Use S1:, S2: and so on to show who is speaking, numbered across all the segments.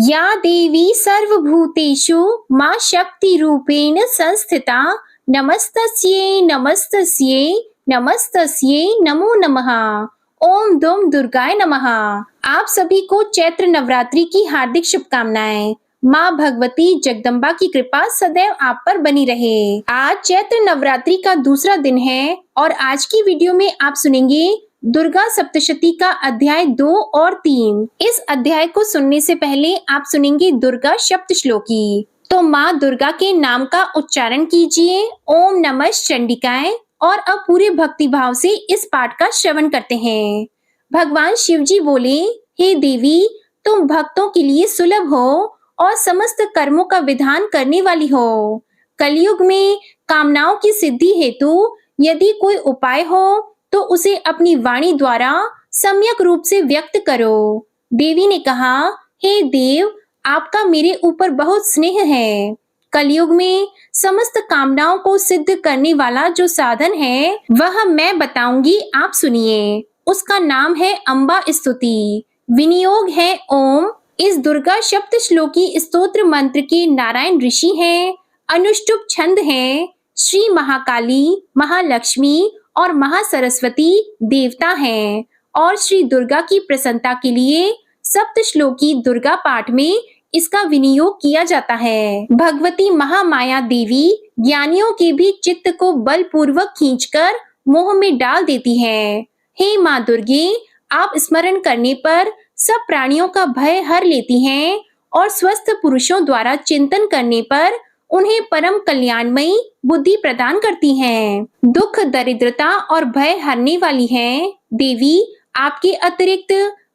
S1: या देवी सर्वभूतेषु मां शक्ति रूपेण संस्थिता नमस्तस्यै नमस्तस्यै नमस्तस्यै नमो नमः। ओम दुम दुर्गाय नमः। आप सभी को चैत्र नवरात्रि की हार्दिक शुभकामनाएं। माँ भगवती जगदम्बा की कृपा सदैव आप पर बनी रहे। आज चैत्र नवरात्रि का दूसरा दिन है और आज की वीडियो में आप सुनेंगे दुर्गा सप्तशती का अध्याय 2 और 3। इस अध्याय को सुनने से पहले आप सुनेंगे दुर्गा सप्त श्लोकी। तो माँ दुर्गा के नाम का उच्चारण कीजिए, ओम नमः चंडिकाय। और अब पूरे भक्ति भाव से इस पाठ का श्रवण करते हैं। भगवान शिव जी बोले, हे देवी, तुम भक्तों के लिए सुलभ हो और समस्त कर्मों का विधान करने वाली हो। कलयुग में कामनाओं की सिद्धि हेतु यदि कोई उपाय हो तो उसे अपनी वाणी द्वारा सम्यक रूप से व्यक्त करो। देवी ने कहा, हे देव, आपका मेरे ऊपर बहुत स्नेह है। कलयुग में समस्त कामनाओं को सिद्ध करने वाला जो साधन है वह मैं बताऊंगी, आप सुनिए। उसका नाम है अम्बा स्तुति। विनियोग है ओम। इस दुर्गा सप्त श्लोकी स्तोत्र मंत्र के नारायण ऋषि हैं, अनुष्टुप छंद है, श्री महाकाली, महालक्ष्मी और महासरस्वती देवता हैं और श्री दुर्गा की प्रसन्नता के लिए सप्त श्लोकी दुर्गा पाठ में इसका विनियोग किया जाता है। भगवती महामाया देवी ज्ञानियों के भी चित्त को बलपूर्वक खींचकर मोह में डाल देती है। हे माँ दुर्गे, आप स्मरण करने पर सब प्राणियों का भय हर लेती हैं और स्वस्थ पुरुषों द्वारा चिंतन करने पर उन्हें परम कल्याणमयी बुद्धि प्रदान करती हैं। दुख, दरिद्रता और भय हरने वाली हैं। देवी, आपके अतिरिक्त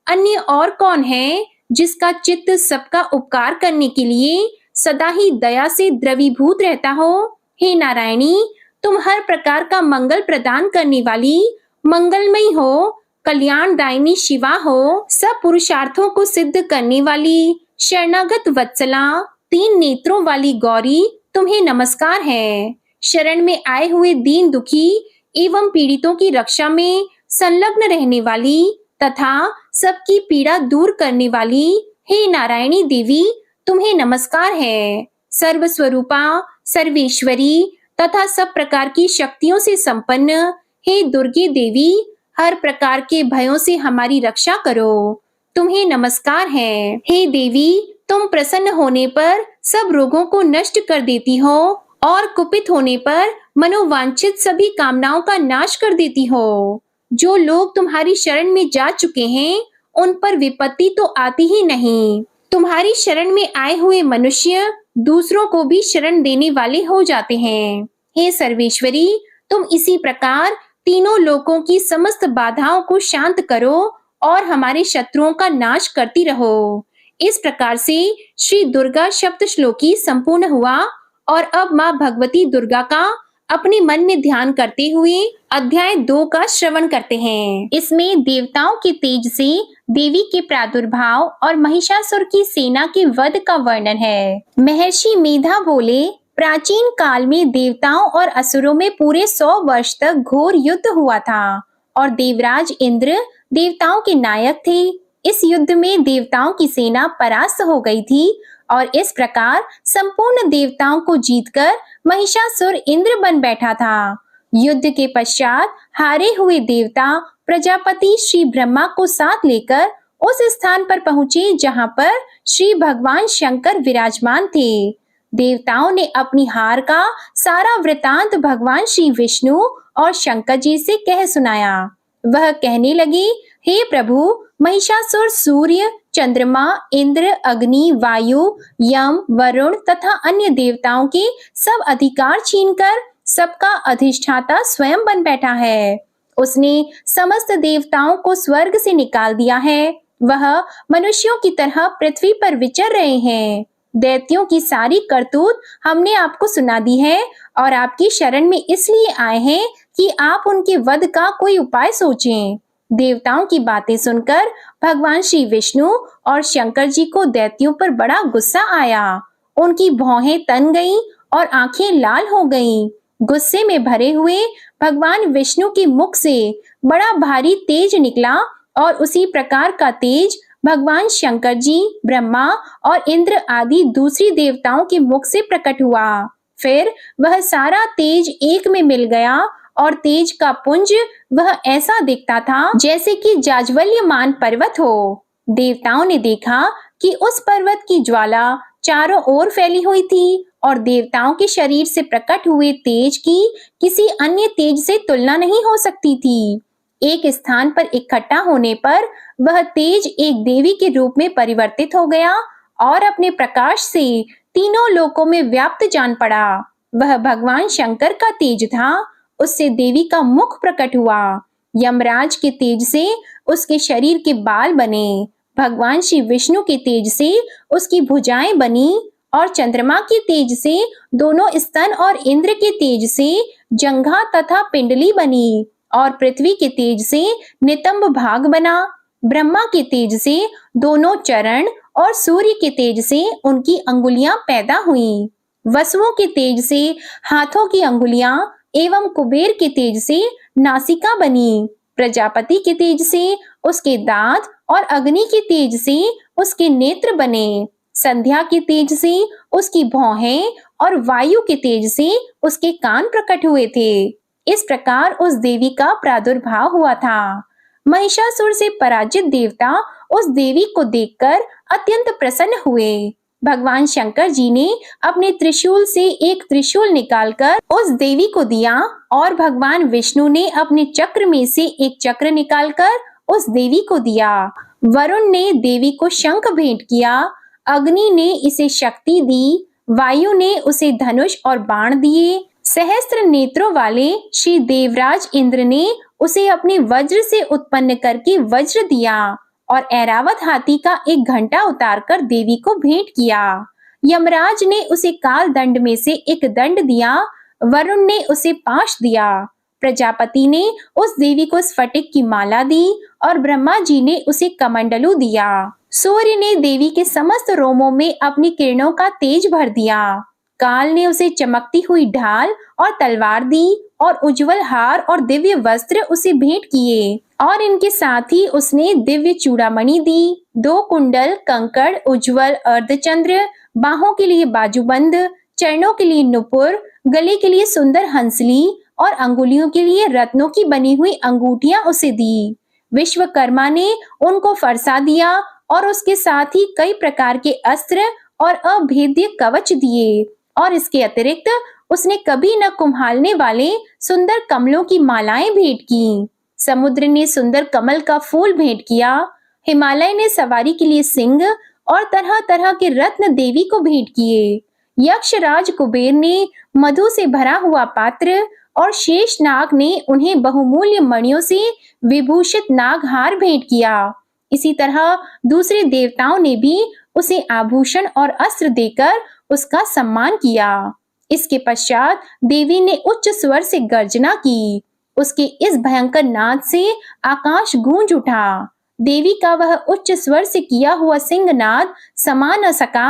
S1: अन्य और कौन है जिसका चित्त सबका उपकार करने के लिए सदा ही दया से द्रवीभूत रहता हो। हे नारायणी, तुम हर प्रकार का मंगल प्रदान करने वाली मंगलमयी हो, कल्याणदायिनी शिवा हो, सब पुरुषार्थों को सिद्ध करने वाली शरणागत वत्सला, 3 नेत्रों वाली गौरी, तुम्हें नमस्कार है। शरण में आए हुए दीन दुखी एवं पीड़ितों की रक्षा में संलग्न रहने वाली तथा सबकी पीड़ा दूर करने वाली हे नारायणी देवी, तुम्हें नमस्कार है। सर्वस्वरूपा, सर्वेश्वरी तथा सब प्रकार की शक्तियों से संपन्न हे दुर्गे देवी, हर प्रकार के भयों से हमारी रक्षा करो, तुम्हें नमस्कार है। हे देवी, तुम प्रसन्न होने पर सब रोगों को नष्ट कर देती हो और कुपित होने पर मनोवांछित सभी कामनाओं का नाश कर देती हो। जो लोग तुम्हारी शरण में जा चुके हैं उन पर विपत्ति तो आती ही नहीं। तुम्हारी शरण में आए हुए मनुष्य दूसरों को भी शरण देने वाले हो जाते हैं। हे सर्वेश्वरी, तुम इसी प्रकार तीनों लोकों की समस्त बाधाओं को शांत करो और हमारे शत्रुओं का नाश करती रहो। इस प्रकार से श्री दुर्गा सप्त श्लोकी संपूर्ण हुआ और अब माँ भगवती दुर्गा का अपने मन में ध्यान करते हुए अध्याय 2 का श्रवण करते हैं। इसमें देवताओं के तेज से देवी के प्रादुर्भाव और महिषासुर की सेना के वध का वर्णन है। महर्षि मेधा बोले, प्राचीन काल में देवताओं और असुरों में पूरे 100 वर्ष तक घोर युद्ध हुआ था और देवराज इंद्र देवताओं के नायक थे। इस युद्ध में देवताओं की सेना परास्त हो गई थी और इस प्रकार संपूर्ण देवताओं को जीतकर महिषासुर इंद्र बन बैठा था। युद्ध के पश्चात हारे हुए देवता प्रजापति श्री ब्रह्मा को साथ लेकर उस स्थान पर पहुंचे जहां पर श्री भगवान शंकर विराजमान थे। देवताओं ने अपनी हार का सारा वृतांत भगवान श्री विष्णु और शंकर जी से कह सुनाया। वह कहने लगे, हे प्रभु, महिषासुर सूर्य, चंद्रमा, इंद्र, अग्नि, वायु, यम, वरुण तथा अन्य देवताओं के सब अधिकार छीनकर सबका अधिष्ठाता स्वयं बन बैठा है। उसने समस्त देवताओं को स्वर्ग से निकाल दिया है। वह मनुष्यों की तरह पृथ्वी पर विचर रहे हैं। दैत्यों की सारी करतूत हमने आपको सुना दी है और आपकी शरण में इसलिए आए हैं कि आप उनके वध का कोई उपाय सोचें। देवताओं की बातें सुनकर भगवान श्री विष्णु और शंकर जी को दैत्यों पर बड़ा गुस्सा आया। उनकी भौहें तन गईं और आंखें लाल हो गईं। गुस्से में भरे हुए भगवान विष्णु के मुख से बड़ा भारी तेज निकला और उसी प्रकार का तेज भगवान शंकर जी, ब्रह्मा और इंद्र आदि दूसरी देवताओं के मुख से प्रकट हुआ। फिर वह सारा तेज एक में मिल गया और तेज का पुंज वह ऐसा दिखता था जैसे कि जाज्वल्यमान पर्वत हो। देवताओं ने देखा कि उस पर्वत की ज्वाला चारों ओर फैली हुई थी और देवताओं के शरीर से प्रकट हुए तेज की किसी अन्य तेज से तुलना नहीं हो सकती थी। एक स्थान पर इकट्ठा होने पर वह तेज एक देवी के रूप में परिवर्तित हो गया और अपने प्रकाश से तीनों लोकों में व्याप्त जान पड़ा। वह भगवान शंकर का तेज था। उससे देवी का मुख प्रकट हुआ। यमराज के तेज से उसके शरीर के बाल बने। भगवान श्री विष्णु के तेज से उसकी भुजाएं बनी और चंद्रमा के तेज से दोनों स्तन और इंद्र के तेज से जंघा तथा पिंडली बनी और पृथ्वी के तेज से नितंब भाग बना। ब्रह्मा के तेज से दोनों चरण और सूर्य के तेज से उनकी अंगुलियां पैदा हुईं। वसुओं के तेज से हाथों की अंगुलियां एवं कुबेर के तेज से नासिका बनी। प्रजापति के तेज से उसके दांत और अग्नि के तेज से उसके नेत्र बने। संध्या के तेज से उसकी भौहें और वायु के तेज से उसके कान प्रकट हुए थे। इस प्रकार उस देवी का प्रादुर्भाव हुआ था। महिषासुर से पराजित देवता उस देवी को देखकर अत्यंत प्रसन्न हुए। भगवान शंकर जी ने अपने त्रिशूल से एक त्रिशूल निकालकर उस देवी को दिया और भगवान विष्णु ने अपने चक्र में से एक चक्र निकालकर उस देवी को दिया। वरुण ने देवी को शंख भेंट किया। अग्नि ने इसे शक्ति दी। वायु ने उसे धनुष और बाण दिए। सहस्त्र नेत्रों वाले श्री देवराज इंद्र ने उसे अपने वज्र से उत्पन्न करके वज्र दिया और ऐरावत हाथी का एक घंटा उतारकर देवी को भेंट किया। यमराज ने उसे काल दंड में से एक दंड दिया। वरुण ने उसे पाश दिया। प्रजापति ने उस देवी को स्फटिक की माला दी और ब्रह्मा जी ने उसे कमंडलू दिया। सूर्य ने देवी के समस्त रोमों में अपनी किरणों का तेज भर दिया। काल ने उसे चमकती हुई ढाल और तलवार दी और उज्जवल हार और दिव्य वस्त्र उसे भेंट किए और इनके साथ ही उसने दिव्य चूड़ामणि दी। 2 कुंडल, कंकड़, उज्जवल अर्धचंद्र, बाहों के लिए बाजूबंद, चरणों के लिए नुपुर, गले के लिए सुंदर हंसली और अंगुलियों के लिए रत्नों की बनी हुई अंगूठियां उसे दी। विश्वकर्मा ने उनको फरसा दिया और उसके साथ ही कई प्रकार के अस्त्र और अभेद्य कवच दिए और इसके अतिरिक्त उसने कभी न कुम्हालने वाले सुंदर कमलों की मालाएं भेंट की। समुद्र ने सुंदर कमल का फूल भेंट किया। हिमालय ने सवारी के लिए सिंह और तरह तरह के रत्न देवी को भेंट किए। यक्षराज कुबेर ने मधु से भरा हुआ पात्र और शेषनाग ने उन्हें बहुमूल्य मणियों से विभूषित नागहार भेंट किया। इसी तरह दूसरे देवताओं ने भी उसे आभूषण और अस्त्र देकर उसका सम्मान किया। इसके पश्चात देवी ने उच्च स्वर से गर्जना की। उसके इस भयंकर नाद से आकाश गूंज उठा। देवी का वह उच्च स्वर से किया हुआ सिंहनाद समा न सका।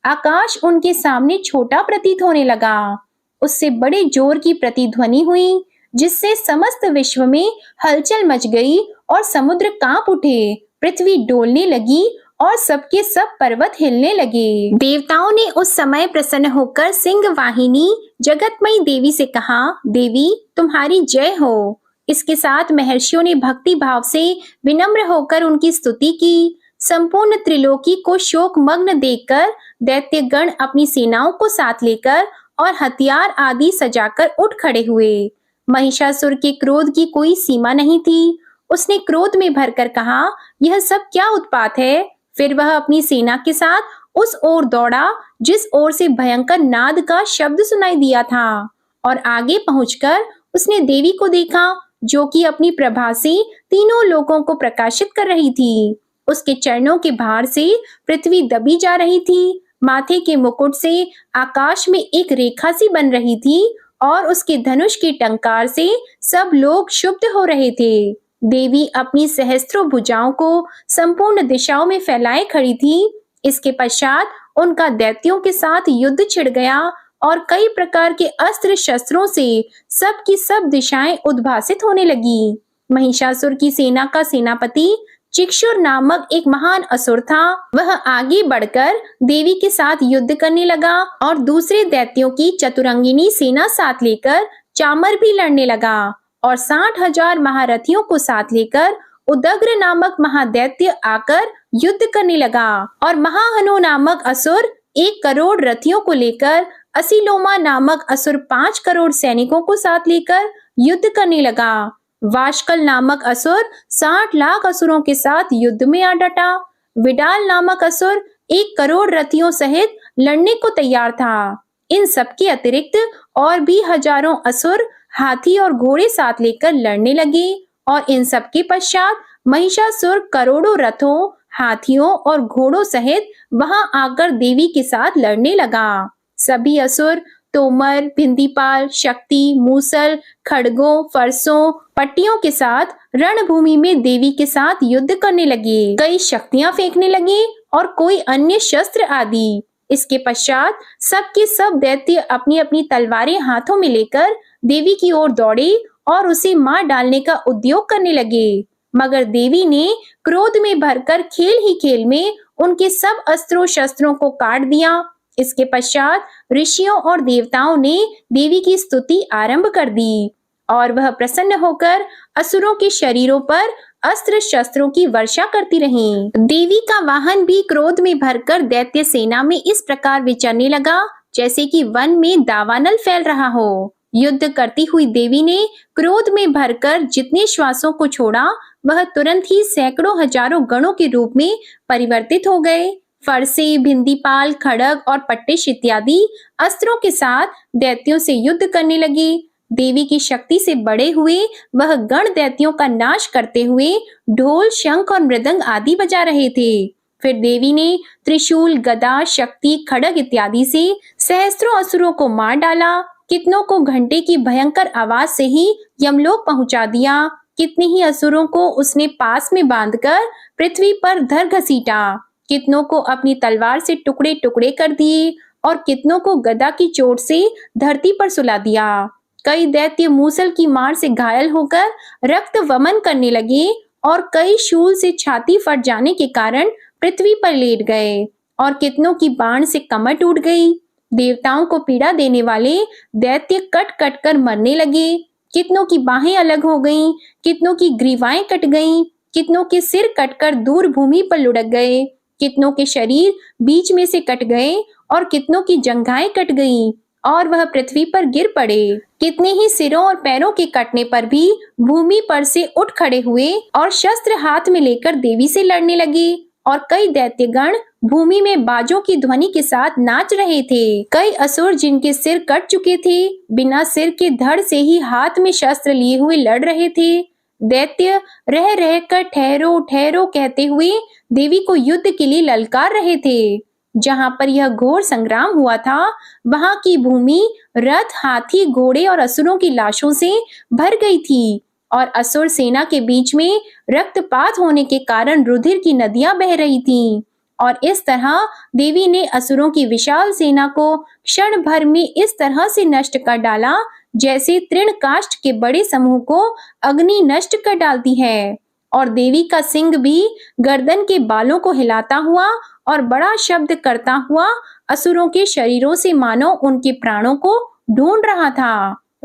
S1: आकाश उनके सामने छोटा प्रतीत होने लगा। उससे बड़े जोर की प्रतिध्वनि हुई जिससे समस्त विश्व में हलचल मच गई और समुद्र कांप उठे, पृथ्वी डोलने लगी और सबके सब पर्वत हिलने लगे। देवताओं ने उस समय प्रसन्न होकर सिंह वाहिनी जगतमयी देवी से कहा, देवी तुम्हारी जय हो। इसके साथ महर्षियों ने भक्ति भाव से विनम्र होकर उनकी स्तुति की। संपूर्ण त्रिलोकी को शोक मग्न देखकर दैत्यगण अपनी सेनाओं को साथ लेकर और हथियार आदि सजाकर उठ खड़े हुए। महिषासुर के क्रोध की कोई सीमा नहीं थी। उसने क्रोध में भरकर कहा, यह सब क्या उत्पात है। फिर वह अपनी सेना के साथ उस ओर दौड़ा जिस ओर से भयंकर नाद का शब्द सुनाई दिया था और आगे पहुंचकर उसने देवी को देखा जो कि अपनी प्रभा से तीनों लोकों को प्रकाशित कर रही थी। उसके चरणों के भार से पृथ्वी दबी जा रही थी। माथे के मुकुट से आकाश में एक रेखा सी बन रही थी और उसके धनुष के टंकार से सब लोग क्षुब्ध हो रहे थे। देवी अपनी सहस्त्रों भुजाओं को संपूर्ण दिशाओं में फैलाए खड़ी थी। इसके पश्चात उनका दैत्यों के साथ युद्ध छिड़ गया और कई प्रकार के अस्त्र शस्त्रों से सब की सब दिशाएं उद्भासित होने लगी। महिषासुर की सेना का सेनापति चिक्षुर नामक एक महान असुर था। वह आगे बढ़कर देवी के साथ युद्ध करने लगा और दूसरे दैत्यों की चतुरंगिनी सेना साथ लेकर चामर भी लड़ने लगा और 60,000 महारथियों को साथ लेकर उदग्र नामक महादैत्य आकर युद्ध करने लगा और महाहनु नामक असुर 1 करोड़ रथियों को लेकर असिलोमा नामक असुर 5 करोड़ सैनिकों को साथ लेकर युद्ध करने लगा। वाशकल नामक असुर 60 लाख असुरों के साथ युद्ध में आ डटा। विडाल नामक असुर 1 करोड़ रथियों सहित लड़ने को तैयार था। इन सब के अतिरिक्त और भी हजारों असुर हाथी और घोड़े साथ लेकर लड़ने लगे और इन सब के पश्चात महिषासुर करोड़ों रथों, हाथियों और घोड़ों सहित वहां आकर देवी के साथ लड़ने लगा। सभी असुर तोमर, भिंदीपाल, शक्ति, मूसल, खड़गों, फरसों, पट्टियों के साथ रणभूमि में देवी के साथ युद्ध करने लगे। कई शक्तियां फेंकने लगे और कोई अन्य शस्त्र आदि। इसके पश्चात सब के सब दैत्य अपनी अपनी तलवारें हाथों में लेकर देवी की ओर दौड़े और उसे मार डालने का उद्योग करने लगे। मगर देवी ने क्रोध में भरकर खेल ही खेल में उनके सब अस्त्रों शस्त्रों को काट दिया। इसके पश्चात ऋषियों और देवताओं ने देवी की स्तुति आरंभ कर दी और वह प्रसन्न होकर असुरों के शरीरों पर अस्त्र शस्त्रों की वर्षा करती रहीं। देवी का वाहन भी क्रोध में भरकर दैत्य सेना में इस प्रकार विचरने लगा जैसे कि वन में दावानल फैल रहा हो। युद्ध करती हुई देवी ने क्रोध में भरकर जितने श्वासों को छोड़ा वह तुरंत ही सैकड़ों हजारों गणों के रूप में परिवर्तित हो गए। फरसे, भिंदीपाल, खड़ग और पट्टिश इत्यादि अस्त्रों के साथ दैत्यों से युद्ध करने लगे। देवी की शक्ति से बड़े हुए वह गण दैत्यों का नाश करते हुए ढोल, शंख और मृदंग आदि बजा रहे थे। फिर देवी ने त्रिशूल, गदा, शक्ति, खड़ग इत्यादि से सहस्त्रों असुरों को मार डाला। कितनों को घंटे की भयंकर आवाज से ही यमलोक पहुंचा दिया। कितने ही असुरों को उसने पास में बांधकर पृथ्वी पर धर घसीटा। कितनों को अपनी तलवार से टुकड़े टुकड़े कर दिए और कितनों को गदा की चोट से धरती पर सुला दिया। कई दैत्य मूसल की मार से घायल होकर रक्त वमन करने लगे और कई शूल से छाती फट जाने के कारण पृथ्वी पर लेट गए और कितनों की बाण से कमर टूट गई। देवताओं को पीड़ा देने वाले दैत्य कट कट कर मरने लगे। कितनों की बाहें अलग हो गईं, कितनों की ग्रीवाएं कट गईं, कितनों के सिर कटकर दूर भूमि पर लुढ़क गए, कितनों के शरीर बीच में से कट गए और कितनों की जंघाएं कट गईं और वह पृथ्वी पर गिर पड़े। कितने ही सिरों और पैरों के कटने पर भी भूमि पर से उठ खड़े हुए और शस्त्र हाथ में लेकर देवी से लड़ने लगे और कई दैत्यगण भूमि में बाजों की ध्वनि के साथ नाच रहे थे। कई असुर जिनके सिर कट चुके थे बिना सिर के धड़ से ही हाथ में शस्त्र लिए हुए लड़ रहे थे। दैत्य रह रहकर ठहरो ठहरो कहते हुए देवी को युद्ध के लिए ललकार रहे थे। जहां पर यह घोर संग्राम हुआ था वहां की भूमि रथ, हाथी, घोड़े और असुरों की लाशों से भर गई थी और असुर सेना के बीच में रक्तपात होने के कारण रुधिर की नदियां बह रही थीं। और इस तरह देवी ने असुरों की विशाल सेना को क्षण भर में इस तरह से नष्ट कर डाला जैसे तृणकाष्ठ के बड़े समूह को अग्नि नष्ट कर डालती है। और देवी का सिंह भी गर्दन के बालों को हिलाता हुआ और बड़ा शब्द करता हुआ असुरों के शरीरों से मानो उनके प्राणों को ढूंढ रहा था।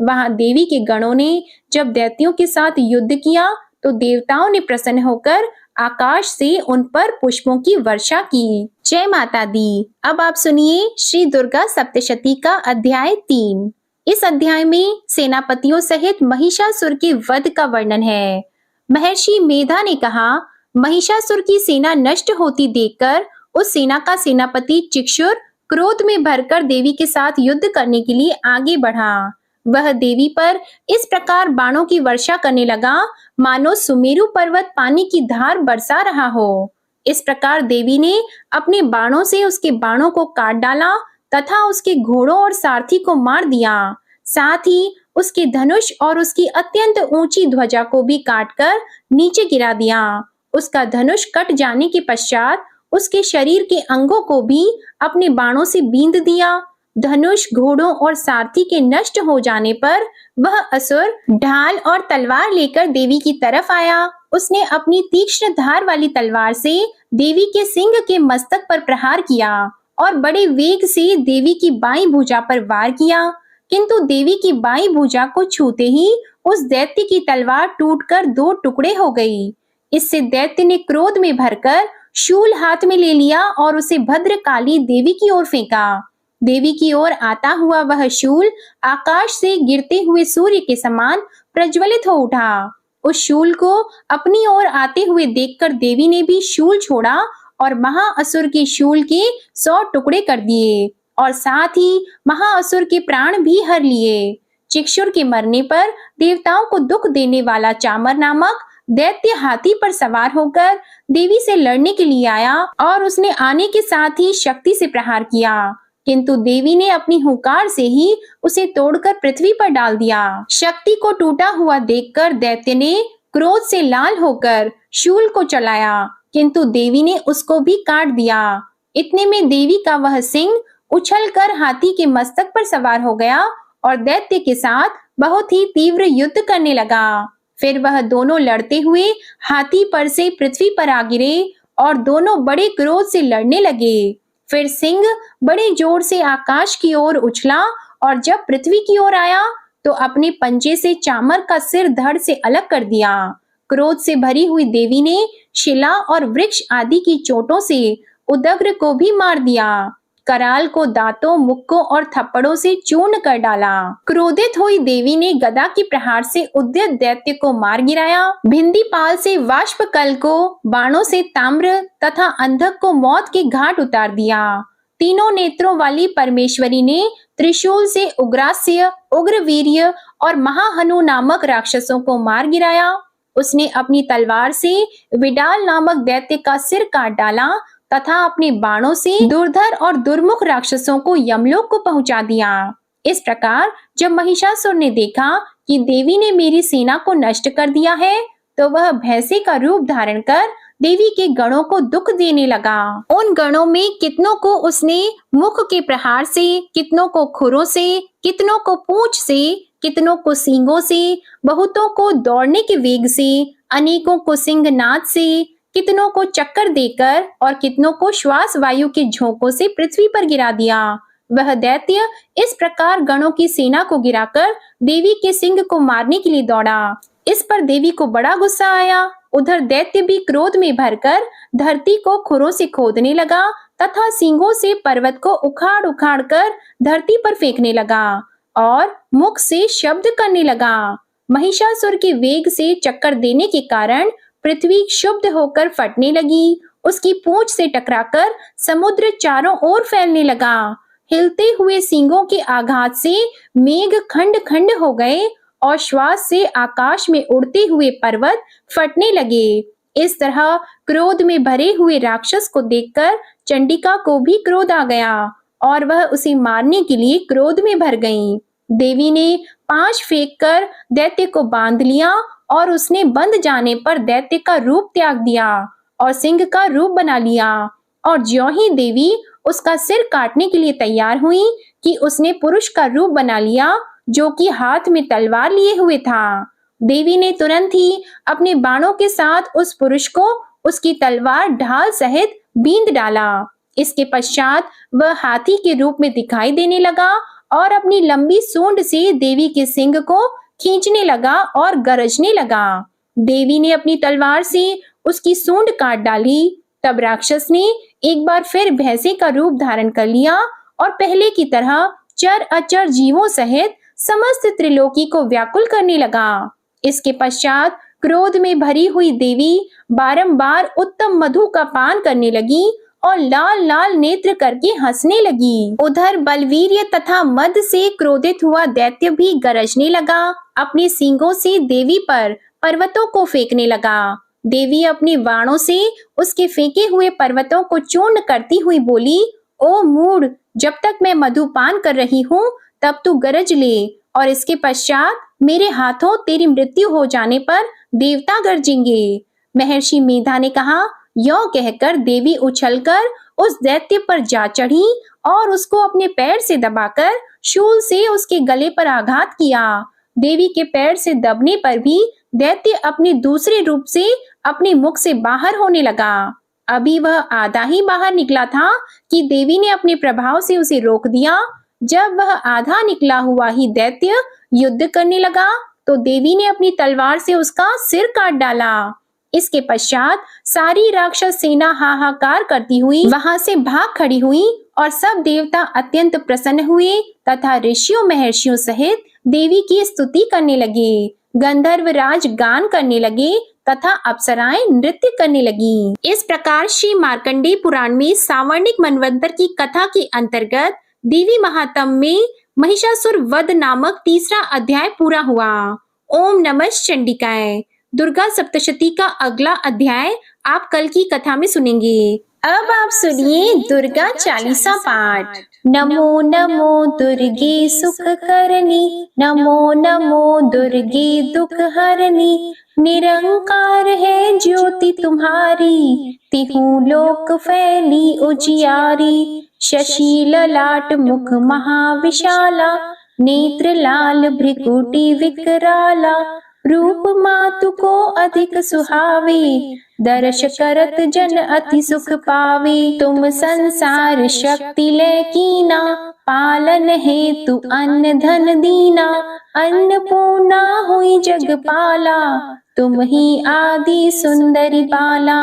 S1: वहां देवी के गणों ने जब दैत्यों के साथ युद्ध किया तो देवताओं ने प्रसन्न होकर आकाश से उन पर पुष्पों की वर्षा की। जय माता दी। अब आप सुनिए श्री दुर्गा सप्तशती का अध्याय 3। इस अध्याय में सेनापतियों सहित महिषासुर के वध का वर्णन है। महर्षि मेधा ने कहा, महिषासुर की सेना नष्ट होती देखकर उस सेना का सेनापति चिक्षुर क्रोध में भरकर देवी के साथ युद्ध करने के लिए आगे बढ़ा। वह देवी पर इस प्रकार बाणों की वर्षा करने लगा मानो सुमेरु पर्वत पानी की धार बरसा रहा हो। इस प्रकार देवी ने अपने बाणों से उसके बाणों को काट डाला तथा उसके घोड़ों और सारथी को मार दिया। साथ ही उसके धनुष और उसकी अत्यंत ऊंची ध्वजा को भी काटकर नीचे गिरा दिया। उसका धनुष कट जाने के पश्चात उसके शरीर के अंगों को भी अपने बाणों से बींध दिया। धनुष, घोड़ों और सारथी के नष्ट हो जाने पर वह असुर ढाल और तलवार लेकर देवी की तरफ आया उसने अपनी तीक्ष्ण धार वाली तलवार से देवी के सिंह के मस्तक पर प्रहार किया और बड़े वेग से देवी की बाईं भुजा पर वार किया, किंतु देवी की बाईं भुजा को छूते ही उस दैत्य की तलवार टूटकर 2 टुकड़े हो गई। इससे दैत्य ने क्रोध में भरकर शूल हाथ में ले लिया और उसे भद्रकाली देवी की ओर फेंका। देवी की ओर आता हुआ वह शूल आकाश से गिरते हुए सूर्य के समान प्रज्वलित हो उठा। उस शूल को अपनी ओर आते हुए देखकर देवी ने भी शूल छोड़ा और महाअसुर के शूल के 100 टुकड़े कर दिए और साथ ही महाअसुर के प्राण भी हर लिए। चिक्षुर के मरने पर देवताओं को दुख देने वाला चामर नामक दैत्य हाथी पर सवार होकर देवी से लड़ने के लिए आया और उसने आने के साथ ही शक्ति से प्रहार किया, किंतु देवी ने अपनी हुंकार से ही उसे तोड़कर पृथ्वी पर डाल दिया। शक्ति को टूटा हुआ देखकर दैत्य ने क्रोध से लाल होकर शूल को चलाया, किंतु देवी ने उसको भी काट दिया। इतने में देवी का वह सिंह उछलकर हाथी के मस्तक पर सवार हो गया और दैत्य के साथ बहुत ही तीव्र युद्ध करने लगा। फिर वह दोनों लड़ते हुए हाथी पर से पृथ्वी पर आ गिरे और दोनों बड़े क्रोध से लड़ने लगे। फिर सिंह बड़े जोर से आकाश की ओर उछला और जब पृथ्वी की ओर आया तो अपने पंजे से चामर का सिर धड़ से अलग कर दिया। क्रोध से भरी हुई देवी ने शिला और वृक्ष आदि की चोटों से उदग्र को भी मार दिया। कराल को दांतों, मुक्कों और थप्पड़ों से चूर्ण कर डाला। क्रोधित हुई देवी ने गदा के प्रहार से उद्यत दैत्य को मार गिराया। भिंदीपाल से वाष्पकल को बाणों से ताम्र तथा अंधक को मौत के घाट उतार दिया। तीनों नेत्रों वाली परमेश्वरी ने त्रिशूल से उग्रास्य, उग्रवीर्य और महाहनु नामक राक्षसों को मार गिराया। उसने अपनी तलवार से विडाल नामक दैत्य का सिर काट डाला तथा अपने बाणों से दुर्धर और दुर्मुख राक्षसों को यमलोक को पहुंचा दिया। इस प्रकार जब महिषासुर ने देखा कि देवी ने मेरी सेना को नष्ट कर दिया है, तो वह भैंसे का रूप धारण कर देवी के गणों को दुख देने लगा। उन गणों में कितनों को उसने मुख के प्रहार से, कितनों को खुरों से, कितनों को पूंछ से, कितनों को सींगों से, बहुतों को दौड़ने के वेग से, अनेकों को सिंहनाद से, कितनों को चक्कर देकर और कितनों को श्वास वायु के झोंकों से पृथ्वी पर गिरा दिया। वह दैत्य इस प्रकार गणों की सेना को गिराकर देवी के सिंह को मारने के लिए दौड़ा। इस पर देवी को बड़ा गुस्सा आया। उधर दैत्य भी क्रोध में भरकर धरती को खुरों से खोदने लगा तथा सींगों से पर्वत को उखाड़ उखाड़ कर धरती पर फेंकने लगा और मुख से शब्द करने लगा। महिषासुर के वेग से चक्कर देने के कारण पृथ्वी क्षुब्ध होकर फटने लगी। उसकी पूंछ से टकराकर समुद्र चारों ओर फैलने लगा। हिलते हुए सींगों के आघात से मेघ खंड खंड हो गए और श्वास से आकाश में उड़ते हुए पर्वत फटने लगे। इस तरह क्रोध में भरे हुए राक्षस को देखकर चंडिका को भी क्रोध आ गया और वह उसे मारने के लिए क्रोध में भर गई। देवी ने पांच फेंक कर दैत्य को बांध लिया और उसने बंध जाने पर दैत्य का रूप त्याग दिया और सिंह का रूप बना लिया। और ज्यों ही देवी उसका सिर काटने के लिए तैयार हुई कि उसने पुरुष का रूप बना लिया, जो कि हाथ में तलवार लिए हुए था। देवी ने तुरंत ही अपने बाणों के साथ उस पुरुष को उसकी तलवार ढाल सहित बींध डाला। इसके पश्चात वह हाथी के रूप में दिखाई देने लगा और अपनी लंबी सूंड से देवी के सिंग को खींचने लगा और गरजने लगा। देवी ने अपनी तलवार से उसकी सूंड काट डाली। तब राक्षस ने एक बार फिर भैंसे का रूप धारण कर लिया और पहले की तरह चर अचर जीवों सहित समस्त त्रिलोकी को व्याकुल करने लगा। इसके पश्चात क्रोध में भरी हुई देवी बारंबार उत्तम मधु का पान करने लगी और लाल लाल नेत्र करके हंसने लगी। उधर बलवीर्य तथा मद से क्रोधित हुआ दैत्य भी गरजने लगा। अपने सींगों से देवी पर पर्वतों को फेंकने लगा। देवी अपने बाणों से उसके फेंके हुए पर्वतों को चूर्ण करती हुई बोली, ओ मूढ़, जब तक मैं मधुपान कर रही हूँ तब तू गरज ले और इसके पश्चात मेरे हाथों तेरी मृत्यु हो जाने पर देवता गरजेंगे। महर्षि मेधा ने कहा। यों कहकर देवी उछलकर उस दैत्य पर जा चढ़ी और उसको अपने पैर से दबाकर शूल से उसके गले पर आघात किया। देवी के पैर से दबने पर भी दैत्य अपने दूसरे रूप से अपने मुख से बाहर होने लगा। अभी वह आधा ही बाहर निकला था कि देवी ने अपने प्रभाव से उसे रोक दिया। जब वह आधा निकला हुआ ही दैत्य युद्ध करने लगा तो देवी ने अपनी तलवार से उसका सिर काट डाला। इसके पश्चात सारी राक्षस सेना हाहाकार करती हुई वहां से भाग खड़ी हुई और सब देवता अत्यंत प्रसन्न हुए तथा ऋषियों महर्षियों सहित देवी की स्तुति करने लगे। गंधर्व राज गान करने लगे तथा अप्सराएं नृत्य करने लगी। इस प्रकार श्री मार्कंडेय पुराण में सावर्णिक मनवंतर की कथा के अंतर्गत देवी महात्म्य में महिषासुर वध नामक तीसरा अध्याय पूरा हुआ। ओम नमः चंडिकाय। दुर्गा सप्तशती का अगला अध्याय आप कल की कथा में सुनेंगे। अब आप सुनिए दुर्गा चालीसा पाठ। नमो नमो दुर्गे सुख करनी, नमो नमो दुर्गे दुख हरनी। निरंकार है ज्योति तुम्हारी, तिहु लोक फैली उजियारी। शशि ललाट मुख महाविशाला, नेत्र लाल भ्रिकुटी विकराला। रूप मातु को अधिक सुहावे, दर्श करत जन अति सुख पावे। तुम संसार शक्ति ले कीना, पालन हेतु अन्न धन दीना। अन्नपूर्णा हुई जगपाला, तुम ही आदि सुंदरी बाला।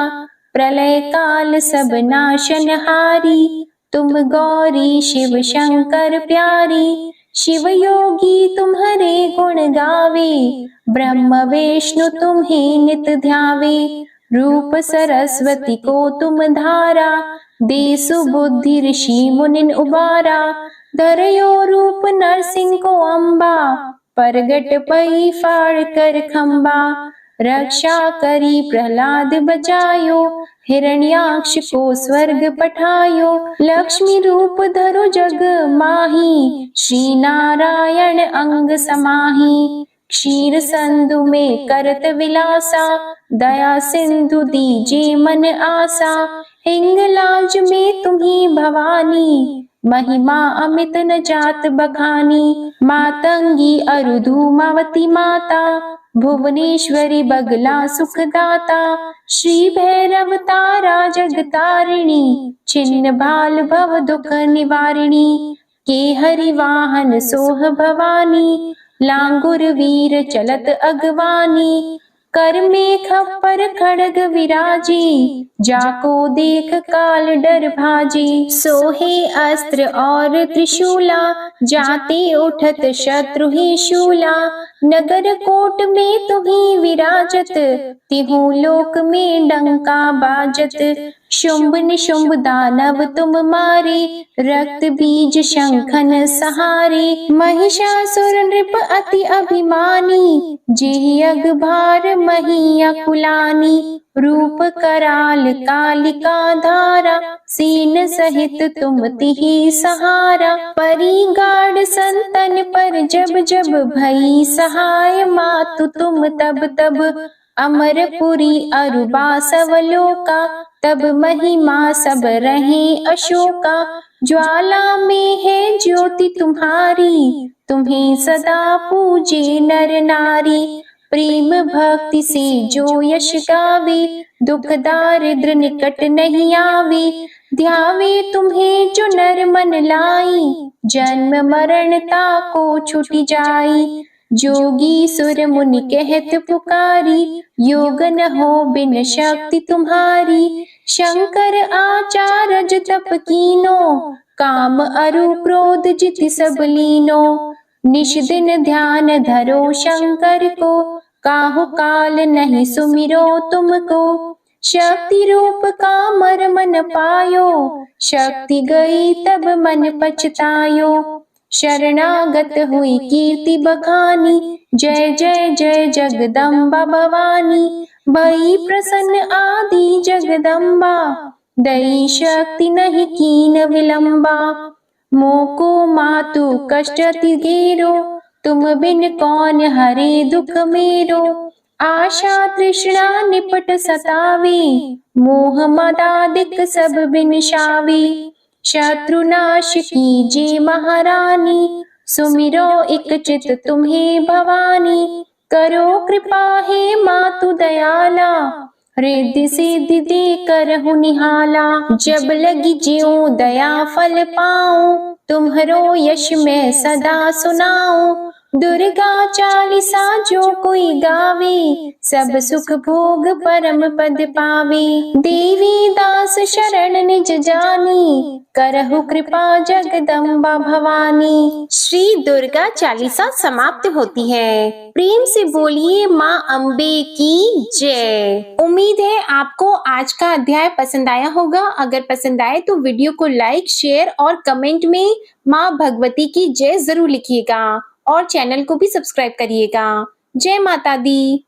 S1: प्रलय काल सब नाशनहारी, तुम गौरी शिव शंकर प्यारी। शिव योगी तुम्हारे गुण गावे, ब्रह्म विष्णु तुम्हें नित ध्यावे। रूप सरस्वती को तुम धारा, दे सुबुद्धि ऋषि मुनिन उबारा। धरयो रूप नरसिंह को अम्बा, परगट पई फाड़ कर खम्बा। रक्षा करी प्रहलाद बचायो, हिरण्याक्ष को स्वर्ग पठायो। लक्ष्मी रूप धरो जग माही, श्री नारायण अंग समाही। क्षीर संधु में करत विलासा, दया सिंधु दीजे मन आसा। हिंगलाज में तुम्ही भवानी, महिमा अमित न जात बखानी। मातंगी अरुधुमावती माता, भुवनेश्वरी बगला सुखदाता। श्री भैरव तारा जगतारिणी, छिन्न भाल भव दुख निवारिणी। के हरि वाहन सोह भवानी, लांगुर वीर चलत अगवानी। कर में खप्पर खड़ग विराजी, जाको देख काल डर भाजी। सोहे अस्त्र और त्रिशूला, जाते उठत शत्रु ही शूला। नगर कोट में तुम्ही विराजत, तिहु लोक में डंका बाजत। शुंभ निशुंभ दानव तुम मारे, रक्त बीज शंखन सहारे। महिषासुर नृप अति अभिमानी, जेहि अगभार मही अकुलानी। रूप कराल कालिका धारा, सीन सहित तुम तिहि सहारा। परी गाढ़ संतन पर जब जब भई सहाय, मातु तुम तब तब। अमरपुरी अरुबा सवलोका, तब महिमा सब रहे अशोका। ज्वाला में है ज्योति तुम्हारी, तुम्हें सदा पूजे नर नारी। प्रेम भक्ति से जो यश गावे, दुख दारिद्र निकट नहीं आवे। ध्यावे तुम्हें जो नर मन लाई, जन्म मरणता को छुटी जाई। जोगी सुर मुनि कहत पुकारी, योग न हो बिन शक्ति तुम्हारी। शंकर आचारज तप कीनो, काम अरु क्रोध जिति सब लीनो। निश दिन ध्यान धरो शंकर को, काहु काल नहीं सुमिरो तुमको। शक्ति रूप का मर मन पायो, शक्ति गई तब मन पछतायो। शरणागत हुई कीर्ति बखानी, जय जय जय जगदम्बा भवानी। भई प्रसन्न आदि जगदम्बा, दई शक्ति नहीं कीन विलंबा। मोको मातु कष्ट अति घेरो, तुम बिन कौन हरे दुख मेरो। आशा तृष्णा निपट सतावे, मोह मदादिक सब बिनशावे। शत्रुनाश कीजे महारानी, सुमिरो एक चित तुम्हें भवानी। करो कृपा हे मातु दयाला, रिद्धि सिद्धि दे करहु निहाला। जब लगी ज्यों दया फल पाऊं, तुम्हरो यश मैं सदा सुनाऊं। दुर्गा चालीसा जो कोई गावे, सब सुख भोग परम पद पावे। देवी दास शरण निज जानी, करहु कृपा जगदम्बा भवानी। श्री दुर्गा चालीसा समाप्त होती है। प्रेम से बोलिए माँ अम्बे की जय। उम्मीद है आपको आज का अध्याय पसंद आया होगा। अगर पसंद आए तो वीडियो को लाइक, शेयर और कमेंट में माँ भगवती की जय जरूर लिखिएगा और चैनल को भी सब्सक्राइब करिएगा। जय माता दी।